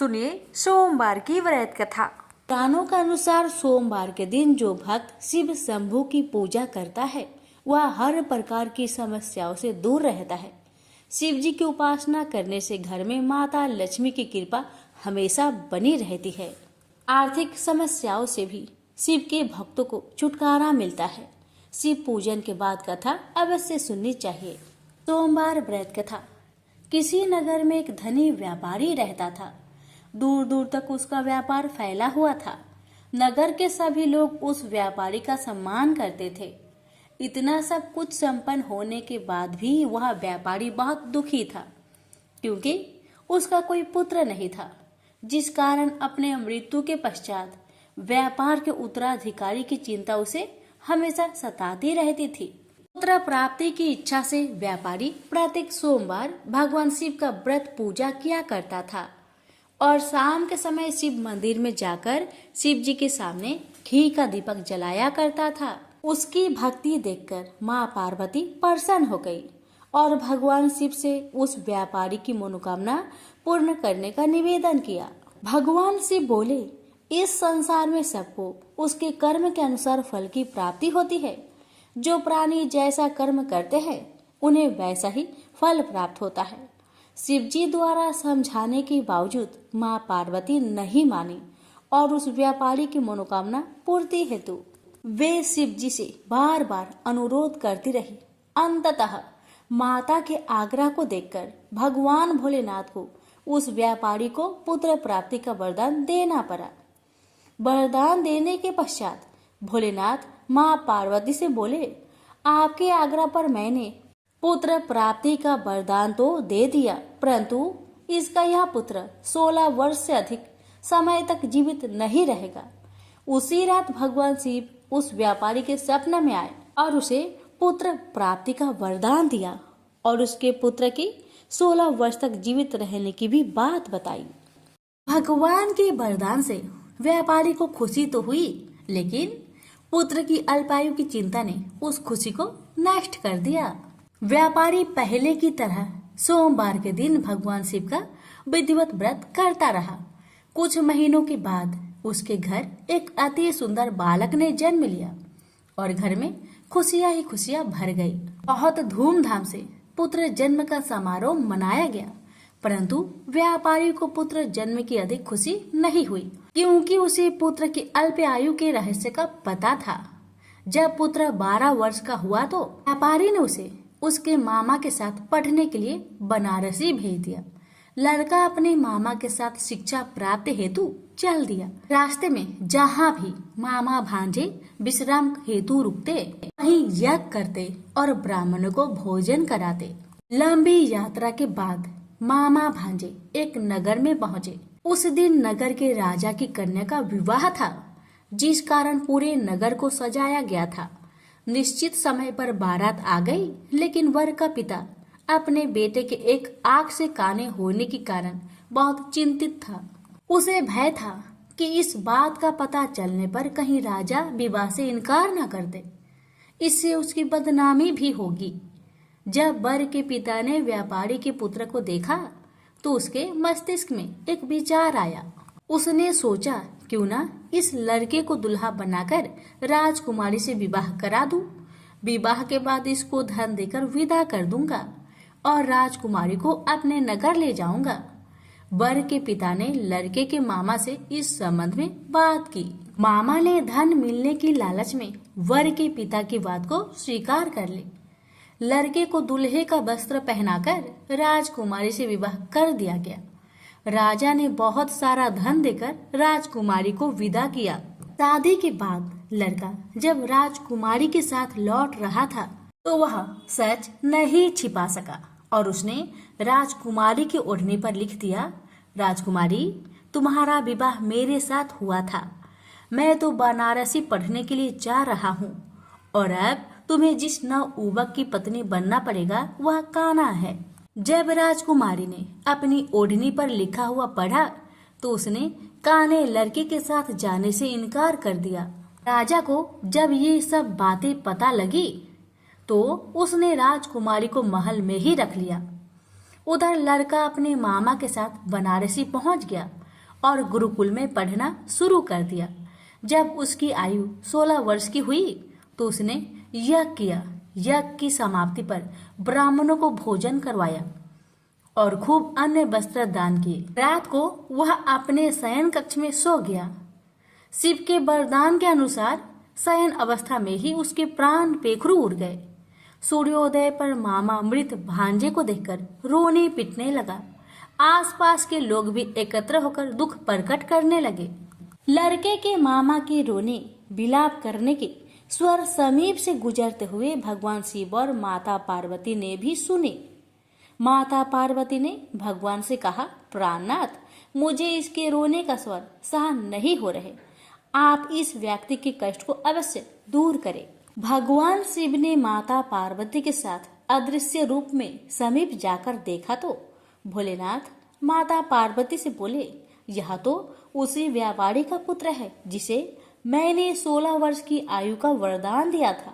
सुनिए सोमवार की व्रत कथा। पुराणों के अनुसार सोमवार के दिन जो भक्त शिव शंभू की पूजा करता है वह हर प्रकार की समस्याओं से दूर रहता है। शिव जी की उपासना करने से घर में माता लक्ष्मी की कृपा हमेशा बनी रहती है। आर्थिक समस्याओं से भी शिव के भक्तों को छुटकारा मिलता है। शिव पूजन के बाद कथा अवश्य सुननी चाहिए। सोमवार व्रत कथा। किसी नगर में एक धनी व्यापारी रहता था। दूर दूर तक उसका व्यापार फैला हुआ था। नगर के सभी लोग उस व्यापारी का सम्मान करते थे। इतना सब कुछ संपन्न होने के बाद भी वह व्यापारी बहुत दुखी था, क्योंकि उसका कोई पुत्र नहीं था, जिस कारण अपने मृत्यु के पश्चात व्यापार के उत्तराधिकारी की चिंता उसे हमेशा सताती रहती थी। पुत्र प्राप्ति की इच्छा से व्यापारी प्रत्येक सोमवार भगवान शिव का व्रत पूजा किया करता था और शाम के समय शिव मंदिर में जाकर शिव जी के सामने घी का दीपक जलाया करता था। उसकी भक्ति देखकर माँ पार्वती प्रसन्न हो गई और भगवान शिव से उस व्यापारी की मनोकामना पूर्ण करने का निवेदन किया। भगवान शिव बोले, इस संसार में सबको उसके कर्म के अनुसार फल की प्राप्ति होती है। जो प्राणी जैसा कर्म करते हैं उन्हें वैसा ही फल प्राप्त होता है। शिव जी द्वारा समझाने के बावजूद माँ पार्वती नहीं मानी और उस व्यापारी की मनोकामना पूर्ति हेतु वे शिव जी से बार बार अनुरोध करती रही। अंततः माता के आग्रह को देखकर भगवान भोलेनाथ को उस व्यापारी को पुत्र प्राप्ति का वरदान देना पड़ा। वरदान देने के पश्चात भोलेनाथ माँ पार्वती से बोले, आपके आग्रह पर मैंने पुत्र प्राप्ति का वरदान तो दे दिया, परंतु इसका यह पुत्र 16 वर्ष से अधिक समय तक जीवित नहीं रहेगा। उसी रात भगवान शिव उस व्यापारी के स्वप्न में आए और उसे पुत्र प्राप्ति का वरदान दिया और उसके पुत्र की 16 वर्ष तक जीवित रहने की भी बात बताई। भगवान के वरदान से व्यापारी को खुशी तो हुई, लेकिन पुत्र की अल्पायु की चिंता ने उस खुशी को नष्ट कर दिया। व्यापारी पहले की तरह सोमवार के दिन भगवान शिव का विधिवत व्रत करता रहा। कुछ महीनों के बाद उसके घर एक अति सुंदर बालक ने जन्म लिया और घर में खुशियां ही खुशियां भर गई। बहुत धूमधाम से पुत्र जन्म का समारोह मनाया गया, परंतु व्यापारी को पुत्र जन्म की अधिक खुशी नहीं हुई, क्योंकि उसे पुत्र की अल्प आयु के रहस्य का पता था। जब पुत्र 12 वर्ष का हुआ तो व्यापारी ने उसे उसके मामा के साथ पढ़ने के लिए बनारसी भेज दिया। लड़का अपने मामा के साथ शिक्षा प्राप्त हेतु चल दिया। रास्ते में जहाँ भी मामा भांजे विश्राम हेतु रुकते, वहीं यज्ञ करते और ब्राह्मणों को भोजन कराते। लंबी यात्रा के बाद मामा भांजे एक नगर में पहुँचे। उस दिन नगर के राजा की कन्या का विवाह था, जिस कारण पूरे नगर को सजाया गया था। निश्चित समय पर बारात आ गई, लेकिन वर का पिता अपने बेटे के एक आंख से काने होने के कारण बहुत चिंतित था। उसे भय था कि इस बात का पता चलने पर कहीं राजा विवाह से इनकार न कर दे, इससे उसकी बदनामी भी होगी। जब वर के पिता ने व्यापारी के पुत्र को देखा तो उसके मस्तिष्क में एक विचार आया। उसने सोचा, क्यों ना इस लड़के को दुल्हा बनाकर राजकुमारी से विवाह करा दूं। विवाह के बाद इसको धन देकर विदा कर दूंगा और राजकुमारी को अपने नगर ले जाऊंगा। वर के पिता ने लड़के के मामा से इस संबंध में बात की। मामा ने धन मिलने की लालच में वर के पिता की बात को स्वीकार कर ली। लड़के को दूल्हे का वस्त्र पहनाकर राजकुमारी से विवाह कर दिया गया। राजा ने बहुत सारा धन देकर राजकुमारी को विदा किया। शादी के बाद लड़का जब राजकुमारी के साथ लौट रहा था तो वह सच नहीं छिपा सका और उसने राजकुमारी के ओढ़ने पर लिख दिया, राजकुमारी, तुम्हारा विवाह मेरे साथ हुआ था। मैं तो बनारसी पढ़ने के लिए जा रहा हूँ और अब तुम्हें जिस नवयुवक की पत्नी बनना पड़ेगा वह कान्हा है। जब राजकुमारी ने अपनी ओढ़नी पर लिखा हुआ पढ़ा तो उसने कान्हे लड़के के साथ जाने से इनकार कर दिया। राजा को जब ये सब बातें पता लगी तो उसने राजकुमारी को महल में ही रख लिया। उधर लड़का अपने मामा के साथ बनारसी पहुंच गया और गुरुकुल में पढ़ना शुरू कर दिया। जब उसकी आयु 16 वर्ष की हुई तो उसने यज्ञ किया। यज्ञ की समाप्ति पर ब्राह्मणों को भोजन करवाया और खूब अन्य वस्त्र दान किए। रात को वह अपने शयन कक्ष में सो गया। शिव के वरदान के अनुसार शयन अवस्था में ही उसके प्राण पेखरू उड़ गए। सूर्योदय पर मामा मृत भांजे को देखकर रोने पिटने लगा। आसपास के लोग भी एकत्र होकर दुख प्रकट करने लगे। लड़के के मामा के रोने विलाप करने के स्वर समीप से गुजरते हुए भगवान शिव और माता पार्वती ने भी सुने। माता पार्वती ने भगवान से कहा, प्राणनाथ, मुझे इसके रोने का स्वर सहन नहीं हो रहे, आप इस व्यक्ति के कष्ट को अवश्य दूर करें। भगवान शिव ने माता पार्वती के साथ अदृश्य रूप में समीप जाकर देखा तो भोलेनाथ माता पार्वती से बोले, यह तो उसी व्यापारी का पुत्र है जिसे मैंने 16 वर्ष की आयु का वरदान दिया था।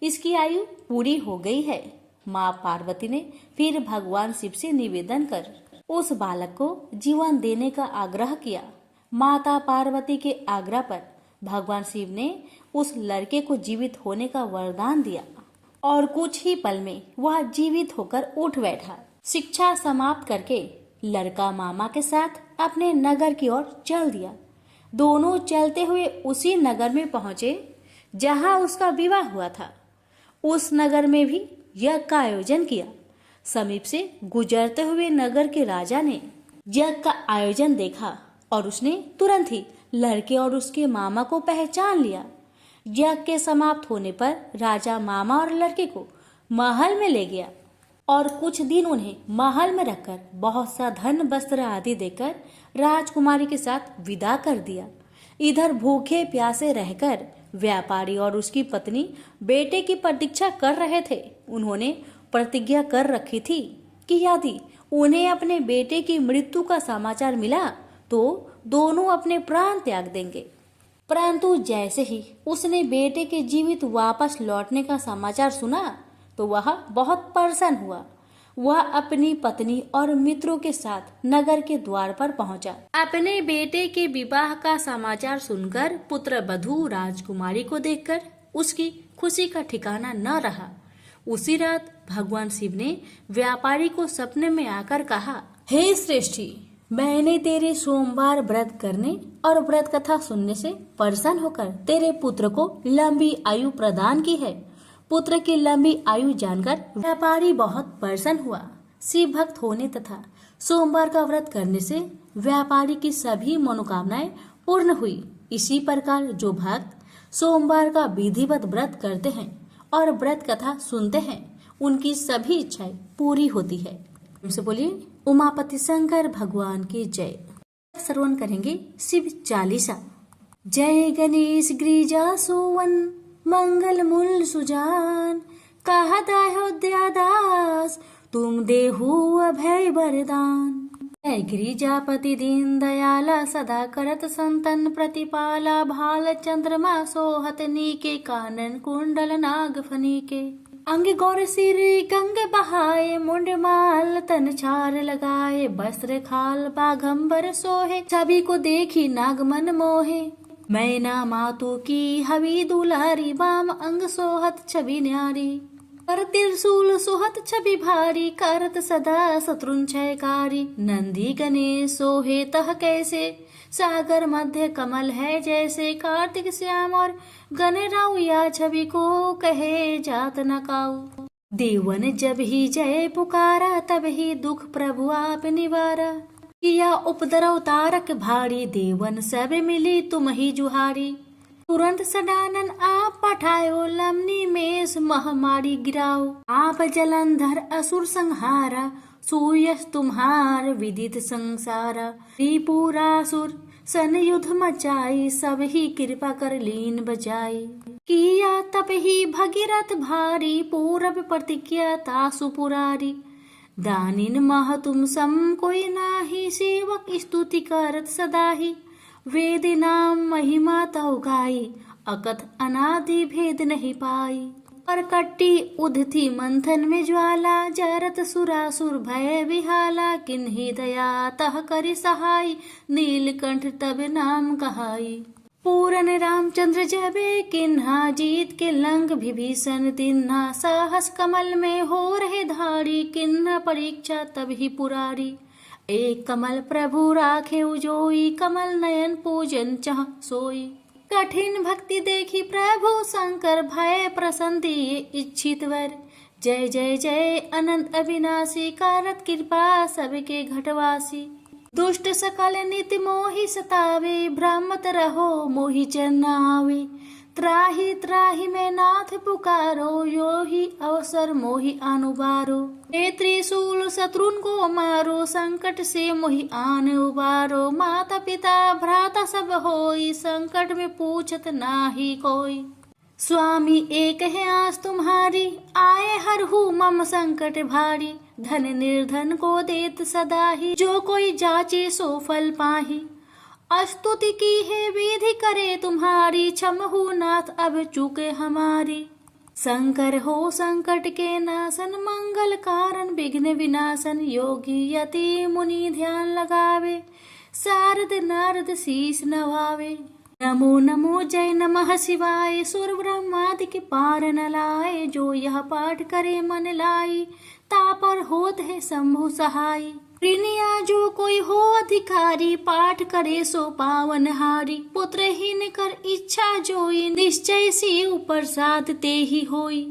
इसकी आयु पूरी हो गई है। माँ पार्वती ने फिर भगवान शिव से निवेदन कर उस बालक को जीवन देने का आग्रह किया। माता पार्वती के आग्रह पर भगवान शिव ने उस लड़के को जीवित होने का वरदान दिया और कुछ ही पल में वह जीवित होकर उठ बैठा। शिक्षा समाप्त करके लड़का मामा के साथ अपने नगर की ओर चल दिया। दोनों चलते हुए उसी नगर में पहुंचे जहां उसका विवाह हुआ था। उस नगर में भी यज्ञ का आयोजन किया। समीप से गुजरते हुए नगर के राजा ने यज्ञ का आयोजन देखा और उसने तुरंत ही लड़के और उसके मामा को पहचान लिया। यज्ञ के समाप्त होने पर राजा मामा और लड़के को महल में ले गया और कुछ दिन उन्हें महल में रखकर बहुत सा धन वस्त्र आदि देकर राजकुमारी के साथ विदा कर दिया। इधर भूखे प्यासे रहकर व्यापारी और उसकी पत्नी बेटे की प्रतीक्षा कर रहे थे। उन्होंने प्रतिज्ञा कर रखी थी कि यदि उन्हें अपने बेटे की मृत्यु का समाचार मिला तो दोनों अपने प्राण त्याग देंगे। परंतु जैसे ही उसने बेटे के जीवित वापस लौटने का समाचार सुना तो वह बहुत प्रसन्न हुआ। वह अपनी पत्नी और मित्रों के साथ नगर के द्वार पर पहुंचा। अपने बेटे के विवाह का समाचार सुनकर पुत्र वधू राजकुमारी को देखकर उसकी खुशी का ठिकाना न रहा। उसी रात भगवान शिव ने व्यापारी को सपने में आकर कहा, हे श्रेष्ठी, मैंने तेरे सोमवार व्रत करने और व्रत कथा सुनने से प्रसन्न होकर तेरे पुत्र को लंबी आयु प्रदान की है। पुत्र की लंबी आयु जानकर व्यापारी बहुत प्रसन्न हुआ। शिव भक्त होने तथा सोमवार का व्रत करने से व्यापारी की सभी मनोकामनाएं पूर्ण हुई। इसी प्रकार जो भक्त सोमवार का विधिवत व्रत करते हैं और व्रत कथा सुनते हैं उनकी सभी इच्छाएं पूरी होती है। हमसे बोलिए उमापति शंकर भगवान की जय। श्रवण करेंगे शिव चालीसा। जय गणेश गिरिजा सोवन मंगल मूल सुजान, कहत अयोध्या दास तुम देहु अभय वरदान। जय गिरिजापति दीन दयाला सदा करत संतन प्रतिपाला, भाल चंद्रमा सोहत नीके कानन कुंडल नाग फनीके। अंग गौर सिर गंग बहाए, मुंड माल तन छार लगाए, वस्त्र खाल बाघंबर सोहे, सभी को देखी नाग मन मोहे। मैना मातु की हवी दुलारी, बाम अंग सोहत छवि न्यारी, कर त्रिशूल सोहत छवि भारी, करत सदा शत्रुन क्षयकारी। नंदी गणेश सोहे तह कैसे, सागर मध्य कमल है जैसे। कार्तिक श्याम और गणराव या छवि को कहे जात न काऊ। देवन जब ही जय पुकारा, तब ही दुख प्रभु आप निवारा। किया उपद्रव तारक भारी, देवन सब मिली तुम ही जुहारी। तुरंत सडानन आप पठायो, लमनी मेष महामारी गिराओ। आप जलंधर असुर संहारा, सूयस तुम्हार विदित संसारा। त्रिपुरासुर सन युद्ध मचाई, सब ही कृपा कर लीन बचाई। किया तप ही भगीरथ भारी, पूरब प्रतिज्ञा तासु पुरारी। दानिन मह तुम सम कोई नाही, सेवक स्तुति करत सदा ही। वेद नाम महिमा तौ गाई, अकथ अनादि भेद नहीं पाई। और कट्टी उधती मंथन में ज्वाला, जरत सुरासुर भय विहाला, किन्ही दया तह करि सहाय, नीलकंठ तब नाम कहाई। पूरन रामचंद्र जबे किन्हा, जीत के लंक विभीषण तिन्हा, साहस कमल में हो रहे धारी, किन्हा परीक्षा तब ही पुरारी। एक कमल प्रभु राखे उजोई, कमल नयन पूजन चाह सोई। कठिन भक्ति देखी प्रभु शंकर, भय प्रसन्न दिए इच्छित वर। जय जय जय अनंत अविनाशी, कारत कृपा सबके घटवासी। दुष्ट सकल नित्य मोहि सतावे, भ्रमत रहो मोहि जन आवे। त्राहि त्राहि में नाथ पुकारो, यो ही अवसर मोहि अनुबारो। हे त्रिशूल शत्रुन को मारो, संकट से मोहि आन उबारो। माता पिता भ्राता सब होई, संकट में पूछत नाही कोई। स्वामी एक है आस तुम्हारी, आए हरहु मम संकट भारी। धन निर्धन को देत सदा ही, जो कोई जाचे सो फल पाही। स्तुति की है विधि करे तुम्हारी, क्षमहु नाथ अब चूके हमारी। शंकर हो संकट के नाशन, मंगल कारण विघ्न विनाशन। योगी यति मुनि ध्यान लगावे, शारद नारद शीस नवावे। नमो नमो जय नमः शिवाय, सुर ब्रह्मादि के पार न लाए। जो यह पाठ करे मन लाई, तापर होत है शंभु सहाय। प्रिनिया जो कोई हो अधिकारी, पाठ करे सो पावन हारी। पुत्रहीन कर इच्छा जोई, निश्चय शिव प्रसाद ते ही होई।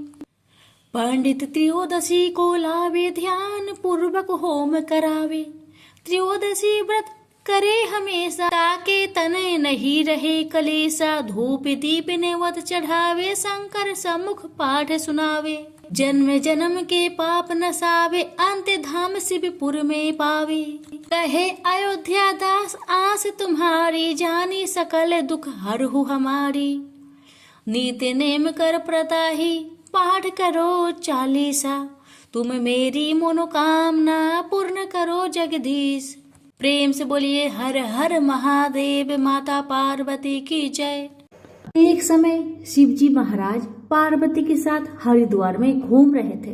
पंडित त्रयोदशी को लावे, ध्यान पूर्वक होम करावे। त्रयोदशी व्रत करे हमेशा, ताके तनय नहीं रहे कलेसा। धूप दीप नेवत चढ़ावे, शंकर सम्मुख पाठ सुनावे। जन्म जन्म के पाप नसावे, अंत धाम शिवपुर में पावे। कहे अयोध्या दास आस तुम्हारी, जानी सकल दुख हरहु हमारी। नीति नेम कर प्रताही, पाठ करो चालीसा। तुम मेरी मनोकामना, पूर्ण करो जगदीश। प्रेम से बोलिए हर हर महादेव, माता पार्वती की जय। एक समय शिवजी महाराज पार्वती के साथ हरिद्वार में घूम रहे थे।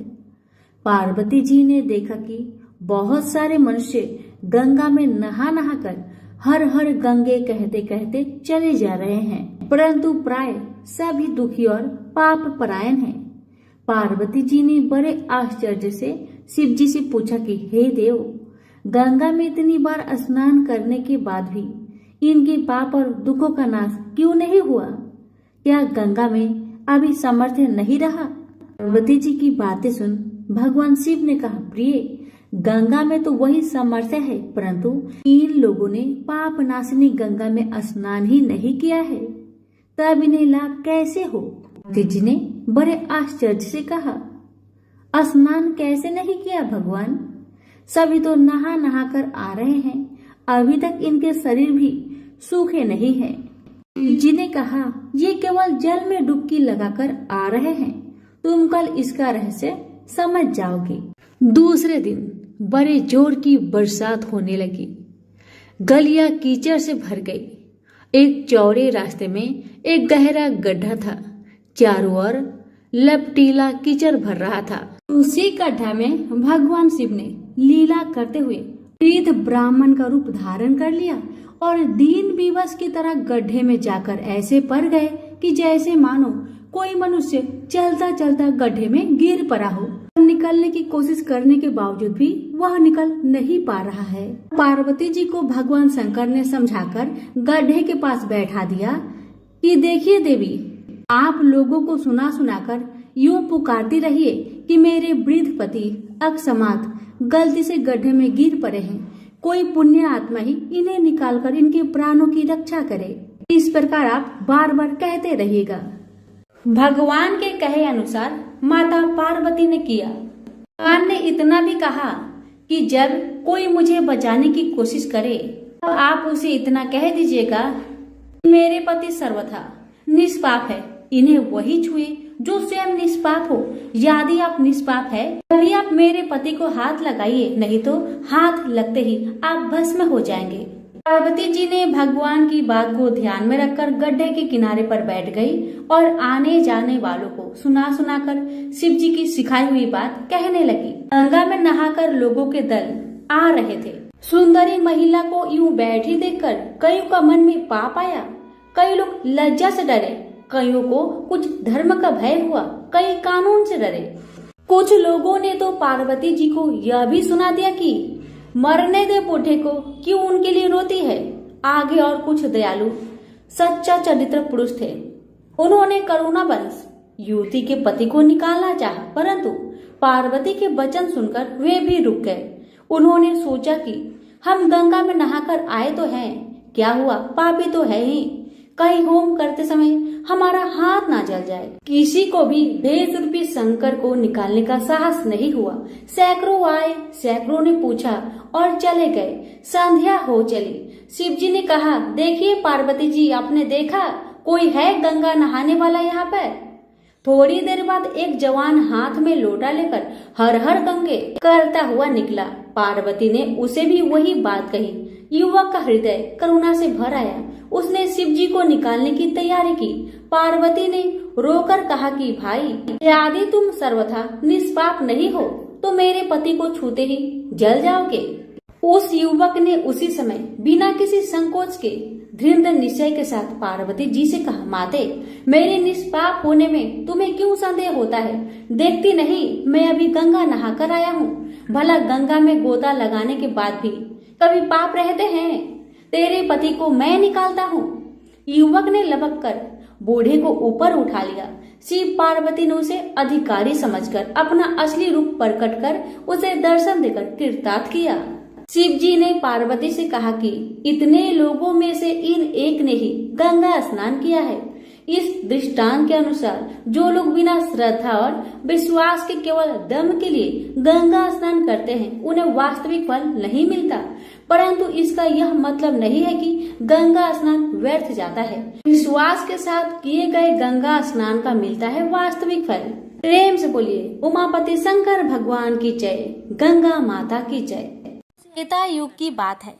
पार्वती जी ने देखा कि बहुत सारे मनुष्य गंगा में नहा नहा कर हर हर गंगे कहते कहते चले जा रहे हैं, परंतु प्राय सभी दुखी और पाप परायण हैं। पार्वती जी ने बड़े आश्चर्य से शिवजी से पूछा कि हे देव, गंगा में इतनी बार स्नान करने के बाद भी इनके पाप और दुखों का नाश क्यों नहीं हुआ? क्या गंगा में अभी सामर्थ्य नहीं रहा? पार्वती जी की बातें सुन भगवान शिव ने कहा, प्रिय, गंगा में तो वही सामर्थ्य है, परंतु इन लोगों ने पाप नाशिनी गंगा में स्नान ही नहीं किया है, तब इन्हें लाभ कैसे हो? पार्वती जी ने बड़े आश्चर्य से कहा, स्नान कैसे नहीं किया भगवान? सभी तो नहा नहा कर आ रहे हैं, अभी तक इनके शरीर भी सूखे नहीं हैं। जी ने कहा, ये केवल जल में डुबकी लगाकर आ रहे हैं, तुम कल इसका रहस्य समझ जाओगे। दूसरे दिन बड़े जोर की बरसात होने लगी, गलियां कीचड़ से भर गई। एक चौड़े रास्ते में एक गहरा गड्ढा था, चारों ओर लपटीला कीचड़ भर रहा था। उसी गड्ढा में भगवान शिव ने लीला करते हुए वृद्ध ब्राह्मण का रूप धारण कर लिया और दीन विवश की तरह गड्ढे में जाकर ऐसे पड़ गए कि जैसे मानो कोई मनुष्य चलता चलता गड्ढे में गिर पड़ा हो। निकलने की कोशिश करने के बावजूद भी वह निकल नहीं पा रहा है। पार्वती जी को भगवान शंकर ने समझाकर गड्ढे के पास बैठा दिया कि देखिए देवी, आप लोगों को सुना सुनाकर यूं पुकारती रहिए कि मेरे वृद्ध पति अकस्मात गलती से गड्ढे में गिर पड़े हैं, कोई पुण्य आत्मा ही इन्हें निकालकर इनके प्राणों की रक्षा करे। इस प्रकार आप बार बार कहते रहिएगा। भगवान के कहे अनुसार माता पार्वती ने किया। भगवान ने इतना भी कहा कि जब कोई मुझे बचाने की कोशिश करे तो आप उसे इतना कह दीजिएगा, मेरे पति सर्वथा निष्पाप है, इन्हें वही छुए जो स्वयं निष्पाप हो। यदि आप निष्पाप है तभी आप मेरे पति को हाथ लगाइए, नहीं तो हाथ लगते ही आप भस्म हो जाएंगे। पार्वती जी ने भगवान की बात को ध्यान में रखकर गड्ढे के किनारे पर बैठ गई और आने जाने वालों को सुना सुनाकर शिव जी की सिखाई हुई बात कहने लगी। गंगा में नहाकर लोगों के दल आ रहे थे। सुंदरी महिला को यूं बैठी देखकर कईयों का मन में पाप आया। कई लोग लज्जा से डरे, कईयों को कुछ धर्म का भय हुआ, कई कानून से डरे। कुछ लोगों ने तो पार्वती जी को यह भी सुना दिया कि मरने दे बूढ़े को, क्यों उनके लिए रोती है। आगे और कुछ दयालु सच्चा चरित्र पुरुष थे। उन्होंने करुणावश युवती के पति को निकालना चाहा, परंतु पार्वती के वचन सुनकर वे भी रुक गए। उन्होंने सोचा कि हम गंगा में नहाकर आए तो हैं, क्या हुआ, पापी तो है ही, कहीं होम करते समय हमारा हाथ ना जल जाए। किसी को भी भेष रूपी शंकर को निकालने का साहस नहीं हुआ। सैकड़ों आए, सैकड़ों ने पूछा और चले गए। संध्या हो चली। शिव जी ने कहा, देखिए पार्वती जी, आपने देखा कोई है गंगा नहाने वाला यहाँ पर? थोड़ी देर बाद एक जवान हाथ में लोटा लेकर हर हर गंगे करता हुआ निकला। पार्वती ने उसे भी वही बात कही। युवक का हृदय करुणा से भर आया। उसने शिव जी को निकालने की तैयारी की। पार्वती ने रोकर कहा कि भाई, यदि तुम सर्वथा निष्पाप नहीं हो तो मेरे पति को छूते ही जल जाओगे। उस युवक ने उसी समय बिना किसी संकोच के दृढ़ निश्चय के साथ पार्वती जी से कहा, माते, मेरे निष्पाप होने में तुम्हें क्यों संदेह होता है? देखती नहीं मैं अभी गंगा नहाकर आया हूँ। भला गंगा में गोता लगाने के बाद भी कभी पाप रहते हैं? तेरे पति को मैं निकालता हूँ। युवक ने लपक कर बूढ़े को ऊपर उठा लिया। शिव पार्वती ने उसे अधिकारी समझकर अपना असली रूप प्रकट कर उसे दर्शन देकर कृतार्थ किया। शिव जी ने पार्वती से कहा कि इतने लोगों में से इन एक ने ही गंगा स्नान किया है। इस दृष्टांत के अनुसार जो लोग बिना श्रद्धा और विश्वास के केवल दम के लिए गंगा स्नान करते हैं, उन्हें वास्तविक फल नहीं मिलता। परंतु इसका यह मतलब नहीं है कि गंगा स्नान व्यर्थ जाता है। विश्वास के साथ किए गए गंगा स्नान का मिलता है वास्तविक फल। प्रेम से बोलिए उमापति शंकर भगवान की जय, गंगा माता की जय। त्रेता युग की बात है।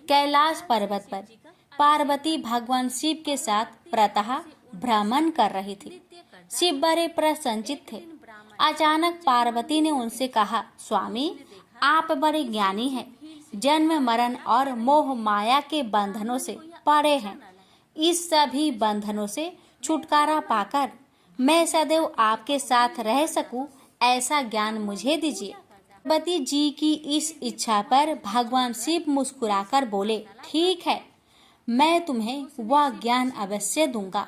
कैलाश पर्वत पर पार्वती भगवान शिव के साथ प्रातः भ्रमण कर रही थी। शिव बड़े प्रसन्नचित थे। अचानक पार्वती ने उनसे कहा, स्वामी, आप बड़े ज्ञानी हैं, जन्म मरण और मोह माया के बंधनों से परे हैं। इस सभी बंधनों से छुटकारा पाकर मैं सदैव आपके साथ रह सकूं, ऐसा ज्ञान मुझे दीजिए। पार्वती जी की इस इच्छा पर भगवान शिव मुस्कुराकर बोले, ठीक है, मैं तुम्हें वह ज्ञान अवश्य दूंगा,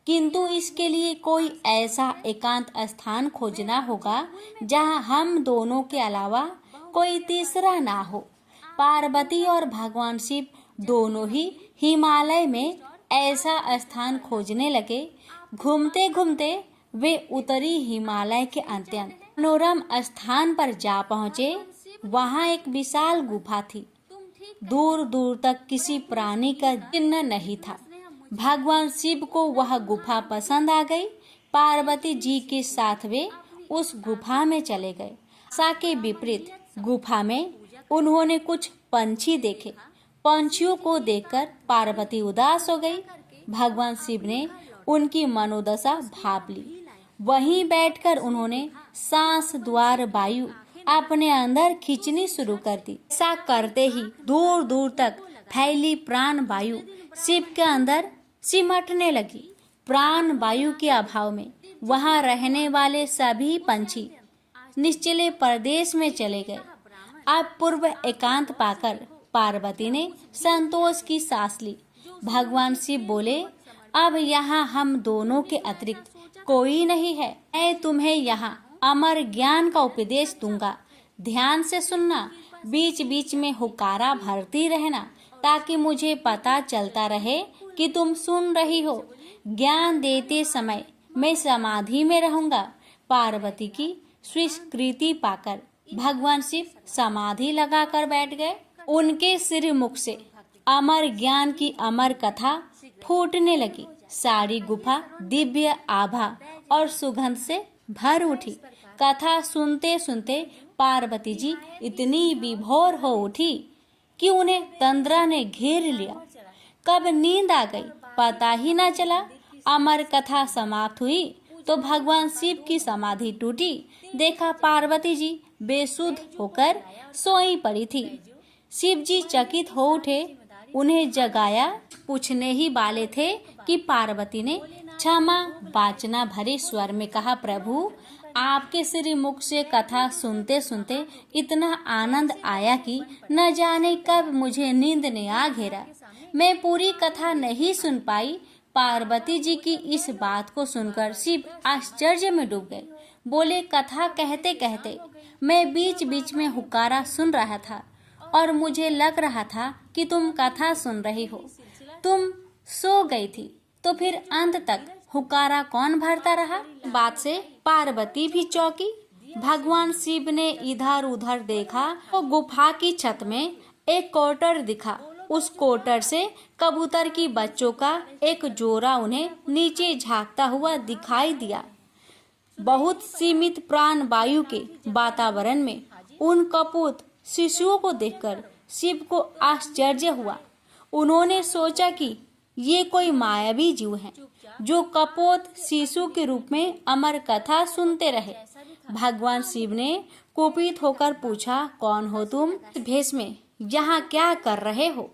किंतु इसके लिए कोई ऐसा एकांत स्थान खोजना होगा जहां हम दोनों के अलावा कोई तीसरा ना हो। पार्वती और भगवान शिव दोनों ही हिमालय में ऐसा स्थान खोजने लगे। घूमते घूमते वे उत्तरी हिमालय के अत्यंत मनोरम स्थान पर जा पहुँचे। वहाँ एक विशाल गुफा थी। दूर दूर तक किसी प्राणी का चिन्ह नहीं था। भगवान शिव को वह गुफा पसंद आ गई। पार्वती जी के साथ वे उस गुफा में चले गए। आशा के विपरीत गुफा में उन्होंने कुछ पंछी देखे। पंछियों को देखकर पार्वती उदास हो गई। भगवान शिव ने उनकी मनोदशा भाप ली। वहीं बैठकर उन्होंने सांस द्वार वायु अपने अंदर खींचनी शुरू कर दी। ऐसा करते ही दूर दूर तक फैली प्राण वायु शिव के अंदर सिमटने लगी। प्राण वायु के अभाव में वहां रहने वाले सभी पंछी निश्चले प्रदेश में चले गए। अब पूर्व एकांत पाकर पार्वती ने संतोष की सांस ली। भगवान शिव बोले, अब यहाँ हम दोनों के अतिरिक्त कोई नहीं है। मैं तुम्हें यहाँ अमर ज्ञान का उपदेश दूंगा। ध्यान से सुनना, बीच बीच में हुक्कारा भरती रहना, ताकि मुझे पता चलता रहे कि तुम सुन रही हो। ज्ञान देते समय मैं समाधि में रहूंगा। पार्वती की स्वीकृति पाकर भगवान शिव समाधि लगाकर बैठ गए। उनके सिर मुख से अमर ज्ञान की अमर कथा फूटने लगी। सारी गुफा दिव्य आभा और सुगंध से भर उठी। कथा सुनते सुनते पार्वती जी इतनी विभोर हो उठी कि उन्हें तंद्रा ने घेर लिया। कब नींद आ गई पता ही न चला। अमर कथा समाप्त हुई तो भगवान शिव की समाधि टूटी। देखा पार्वती जी बेसुध होकर सोई पड़ी थी। शिव जी चकित हो उठे, उन्हें जगाया। पूछने ही वाले थे कि पार्वती ने क्षमा वाचना भरे स्वर में कहा, प्रभु आपके श्री मुख से कथा सुनते सुनते इतना आनंद आया कि न जाने कब मुझे नींद ने आ घेरा। मैं पूरी कथा नहीं सुन पाई। पार्वती जी की इस बात को सुनकर शिव आश्चर्य में डूब गए। बोले, कथा कहते कहते मैं बीच बीच में हुक्कारा सुन रहा था और मुझे लग रहा था कि तुम कथा सुन रही हो। तुम सो गई थी तो फिर अंत तक हुक्कारा कौन भरता रहा? बात से पार्वती भी चौंकी। भगवान शिव ने इधर उधर देखा तो गुफा की छत में एक कोटर दिखा। उस कोटर से कबूतर की बच्चों का एक जोड़ा उन्हें नीचे झांकता हुआ दिखाई दिया। बहुत सीमित प्राण वायु के वातावरण में उन कपूत शिशुओं को देखकर शिव को आश्चर्य हुआ। उन्होंने सोचा कि ये कोई मायावी जीव हैं जो कपोत शिशु के रूप में अमर कथा सुनते रहे। भगवान शिव ने कुपित होकर पूछा, कौन हो तुम? भेष में यहाँ क्या कर रहे हो?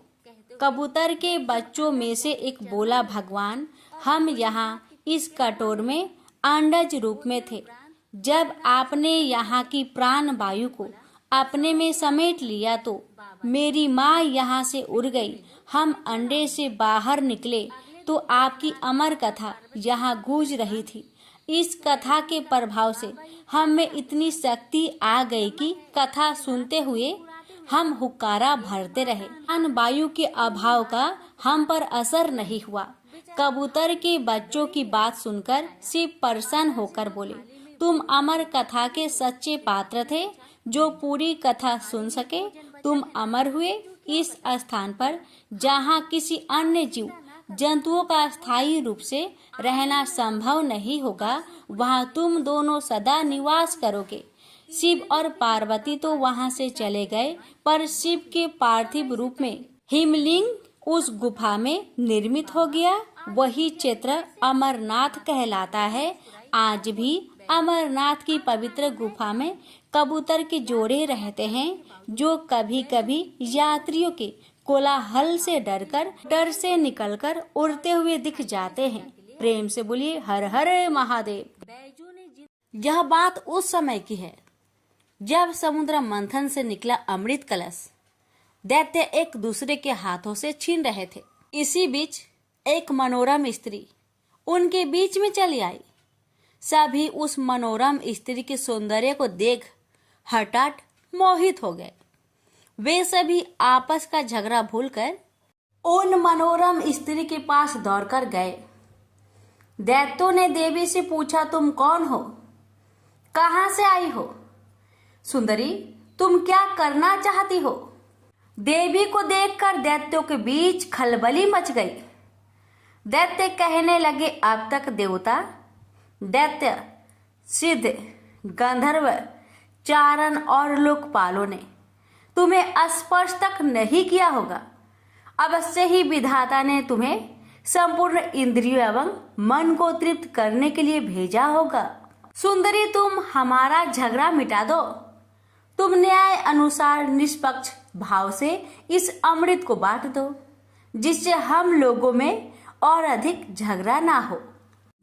कबूतर के बच्चों में से एक बोला, भगवान हम यहाँ इस कटोर में अंडज रूप में थे। जब आपने यहाँ की प्राण वायु को अपने में समेट लिया तो मेरी माँ यहाँ से उड़ गई। हम अंडे से बाहर निकले तो आपकी अमर कथा यहाँ गूंज रही थी। इस कथा के प्रभाव से हम में इतनी शक्ति आ गई कि कथा सुनते हुए हम हुक्कारा भरते रहे। प्राण वायु के अभाव का हम पर असर नहीं हुआ। कबूतर के बच्चों की बात सुनकर शिव प्रसन्न होकर बोले, तुम अमर कथा के सच्चे पात्र थे जो पूरी कथा सुन सके। तुम अमर हुए। इस स्थान पर जहाँ किसी अन्य जीव जंतुओं का स्थायी रूप से रहना संभव नहीं होगा, वहाँ तुम दोनों सदा निवास करोगे। शिव और पार्वती तो वहाँ से चले गए, पर शिव के पार्थिव रूप में हिमलिंग उस गुफा में निर्मित हो गया। वही क्षेत्र अमरनाथ कहलाता है। आज भी अमरनाथ की पवित्र गुफा में कबूतर के जोड़े रहते हैं जो कभी कभी यात्रियों के कोलाहल से डर से निकलकर उड़ते हुए दिख जाते हैं। प्रेम से बोलिए हर हर महादेव। यह बात उस समय की है जब समुद्र मंथन से निकला अमृत कलश दैत्य एक दूसरे के हाथों से छीन रहे थे। इसी बीच एक मनोरम स्त्री उनके बीच में चली आई। सभी उस मनोरम स्त्री के सौंदर्य को देख हठात मोहित हो गए। वे सभी आपस का झगड़ा भूलकर उन मनोरम स्त्री के पास दौड़कर गए। दैत्यों ने देवी से पूछा, तुम कौन हो? कहाँ से आई हो? सुंदरी, तुम क्या करना चाहती हो? देवी को देखकर दैत्यों के बीच खलबली मच गई। दैत्य कहने लगे, अब तक देवता, दैत्य, सिद्ध, गंधर्व, चारण और लोकपालों ने तुम्हें स्पर्श तक नहीं किया होगा। अवश्य ही विधाता ने तुम्हें संपूर्ण इंद्रियों एवं मन को तृप्त करने के लिए भेजा होगा। सुंदरी, तुम हमारा झगड़ा मिटा दो। तुम न्याय अनुसार निष्पक्ष भाव से इस अमृत को बांट दो, जिससे हम लोगों में और अधिक झगड़ा ना हो।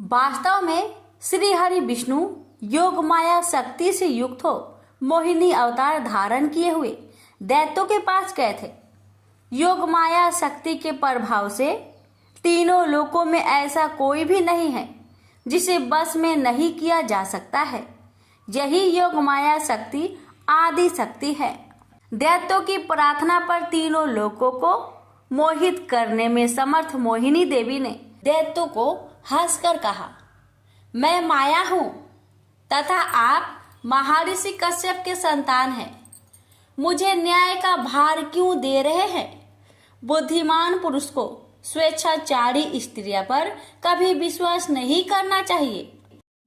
वास्तव में श्री हरि विष्णु योग माया शक्ति से युक्त हो मोहिनी अवतार धारण किए हुए दैत्यों के पास गए थे। योग माया शक्ति के प्रभाव से तीनों लोकों में ऐसा कोई भी नहीं है जिसे बस में नहीं किया जा सकता है। यही योग माया शक्ति आदि शक्ति है। दैत्यों की प्रार्थना पर तीनों लोकों को मोहित करने में समर्थ मोहिनी देवी ने दैत्यों को हंसकर कहा, मैं माया हूँ तथा आप महर्षि कश्यप के संतान हैं। मुझे न्याय का भार क्यों दे रहे हैं? बुद्धिमान पुरुष को स्वेच्छाचारी स्त्रियों पर कभी विश्वास नहीं करना चाहिए।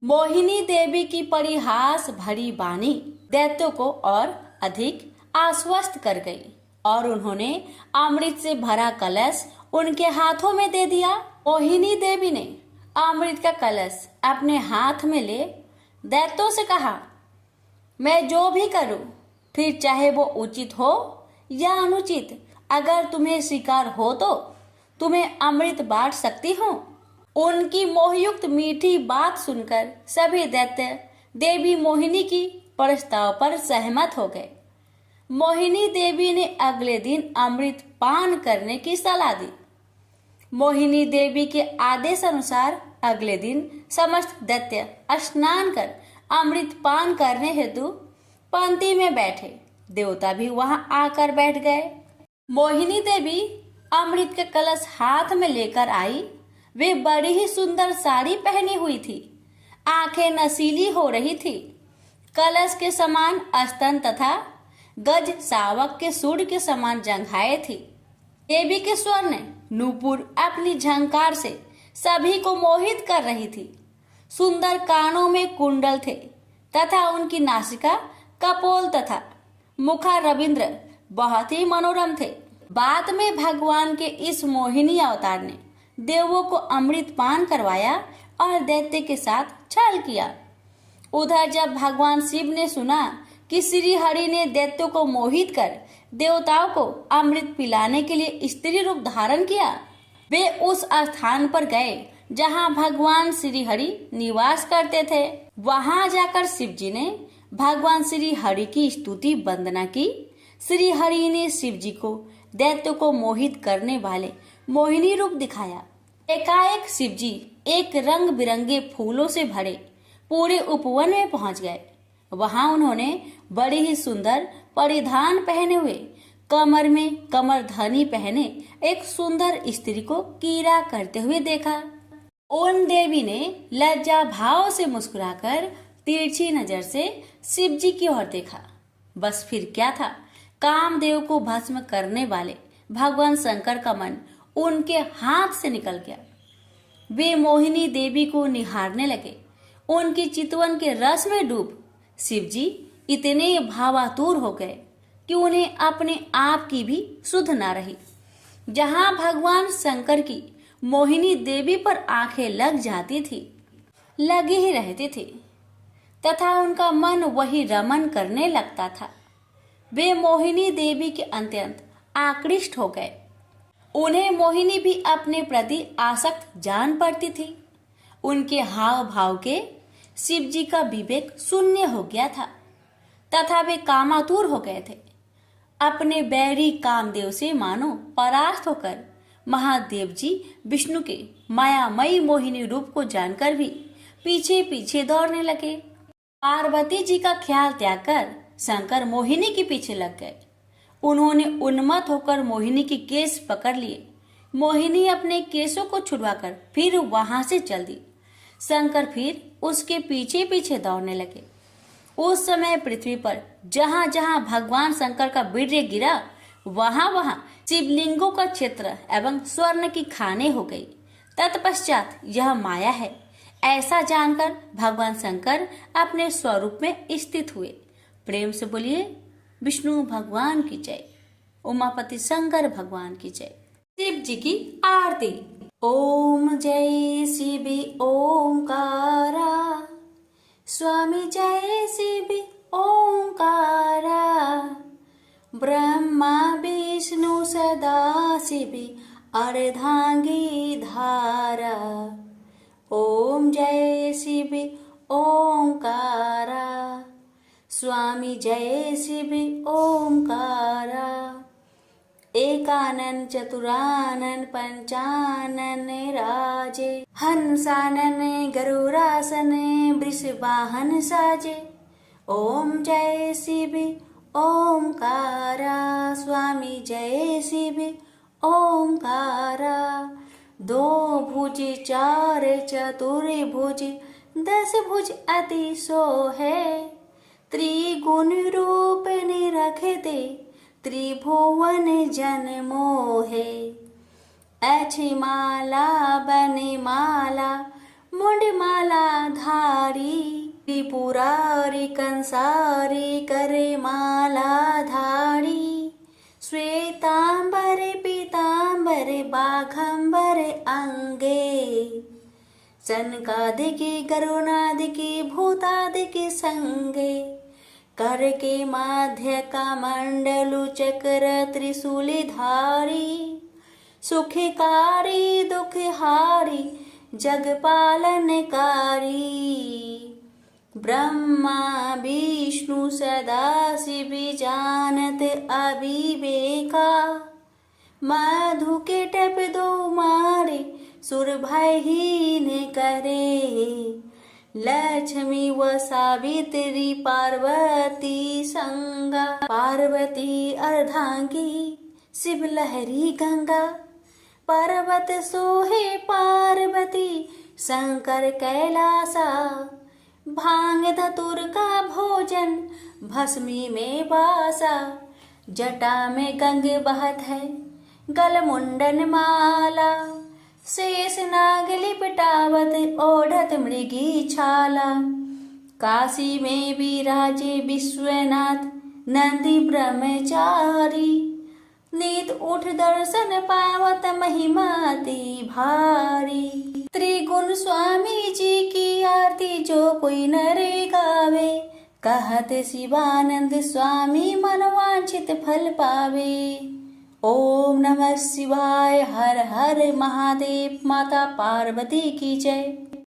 मोहिनी देवी की परिहास भरी वाणी दैत्यों को और अधिक आश्वस्त कर गई। और उन्होंने अमृत से भरा कलश उनके हाथों में दे दिया। मोहिनी देवी ने अमृत का कलश अपने हाथ में ले दैत्यों से कहा, मैं जो भी करूं, फिर चाहे वो उचित हो या अनुचित, अगर तुम्हें स्वीकार हो तो तुम्हें अमृत बांट सकती हूँ। उनकी मोहयुक्त मीठी बात सुनकर सभी दैत्य देवी मोहिनी की प्रस्ताव पर सहमत हो गए। मोहिनी देवी ने अगले दिन अमृत पान करने की सलाह दी। मोहिनी देवी के आदेश अनुसार अगले दिन समस्त दैत्य स्नान कर अमृत पान करने हेतु पंक्ति में बैठे। देवता भी वहां आकर बैठ गए। मोहिनी देवी अमृत का कलश हाथ में लेकर आई। वे बड़ी ही सुंदर साड़ी पहनी हुई थी। आंखें नशीली हो रही थी। कलश के समान स्तन तथा गज सावक के सूर्य के समान जंघाएं थी। देवी के स्वर्ण नूपुर अपनी झंकार से सभी को मोहित कर रही थी। सुंदर कानों में कुंडल थे तथा उनकी नासिका कपोल तथा मुखा रविंद्र बहुत ही मनोरम थे। बाद में भगवान के इस मोहिनी अवतार ने देवों को अमृत पान करवाया और दैत्य के साथ छल किया। उधर जब भगवान शिव ने सुना कि श्री हरि ने दैत्यों को मोहित कर देवताओं को अमृत पिलाने के लिए स्त्री रूप धारण किया, वे उस स्थान पर गए जहां भगवान श्री हरि निवास करते थे। वहां जाकर शिव जी ने भगवान श्री हरि की स्तुति वंदना की। श्री हरि ने शिव जी को दैत्यों को मोहित करने वाले मोहिनी रूप दिखाया। एकाएक शिव जी एक रंग बिरंगे फूलों से भरे पूरे उपवन में पहुंच गए। वहां उन्होंने बड़ी ही सुंदर परिधान पहने हुए, कमर में कमरधनी पहने एक सुंदर स्त्री को कीड़ा करते हुए देखा। उन देवी ने लज्जा भाव से मुस्कुराकर तिरछी नजर से शिव जी की ओर देखा। बस फिर क्या था, कामदेव को भस्म करने वाले भगवान शंकर का मन उनके हाथ से निकल गया। वे मोहिनी देवी को निहारने लगे। उनकी चितवन के रस में डूब शिव जी इतने भावातुर हो गए कि उन्हें अपने आप की भी सुध न रही। जहां भगवान शंकर की मोहिनी देवी पर आंखें लग जाती थी, लगी ही रहती थी तथा उनका मन वही रमन करने लगता था। वे मोहिनी देवी के अत्यंत आकृष्ट हो गए। उन्हें मोहिनी भी अपने प्रति आसक्त जान पड़ती थी। उनके हाव भाव के शिव जी का विवेक शून्य हो गया था तथा वे कामातुर हो गए थे। अपने बैरी कामदेव से मानो परास्त होकर महादेव जी विष्णु के मायामयी मोहिनी रूप को जानकर भी पीछे पीछे दौड़ने लगे। पार्वती जी का ख्याल त्याग कर शंकर मोहिनी के पीछे लग गए। उन्होंने उन्मत्त होकर मोहिनी के केस पकड़ लिए। मोहिनी अपने केसों को छुड़वाकर फिर वहां से चल दी। शंकर फिर उसके पीछे पीछे दौड़ने लगे। उस समय पृथ्वी पर जहां जहां भगवान शंकर का वीर्य गिरा, वहां वहां शिवलिंगों का क्षेत्र एवं स्वर्ण की खाने हो गई। तत्पश्चात यह माया है ऐसा जानकर भगवान शंकर अपने स्वरूप में स्थित हुए। प्रेम से बोलिए विष्णु भगवान की जय, उमापति शंकर भगवान की जय। शिव जी की आरती। ओम जय शिव ओंकारा, स्वामी जय शिव ओंकारा, ब्रह्मा विष्णु सदा शिव अर्धांगी धारा। ओम जय शिव ओंकारा, स्वामी जय शिव ओंकारा। एकानन चतुरानन पंचानन राजे, हंसानन गरुड़ासन वृषवाहन साजे। ओम जय शिव ओंकारा, स्वामी जय शिव ओंकारा। दो भुज चार चतुर्भुज, 10 भुज अति सोहे। त्रिगुण रूप निरखते, त्रिभुवन जन मोहे। अच्छी माला बने माला, मुंड माला धारी। त्रिपुरारी कंसारी करे माला धारी। श्वेतांबरे पीतांबरे बाघंबरे अंगे सनकादिके गरुणादिके भूतादिके संगे करके माध्य का मंडलु चक्र त्रिशूलधारी सुखकारी दुखहारी जगपालनकारी ब्रह्मा विष्णु सदाशिव जानत अविवेका मधु के टप दो मारे सुर भयहीन करे लक्ष्मी व सावित्री पार्वती संगा पार्वती अर्धांगी शिव लहरी गंगा पर्वत सोहे पार्वती शंकर कैलासा भांग धतुर का भोजन भस्मी में वासा जटा में गंग बहत है गल मुंडन माला शेष नाग लिपटावत ओढ़त मृगी छाला काशी में विराजे विश्वनाथ नंदी ब्रह्मचारी नीत उठ दर्शन पावत महिमाति भारी त्रिगुण स्वामी जी की आरती जो कोई नरे गावे कहत शिवानंद स्वामी मनवांछित फल पावे। ओम नमः शिवाय। हर हर महादेव। माता पार्वती की जय।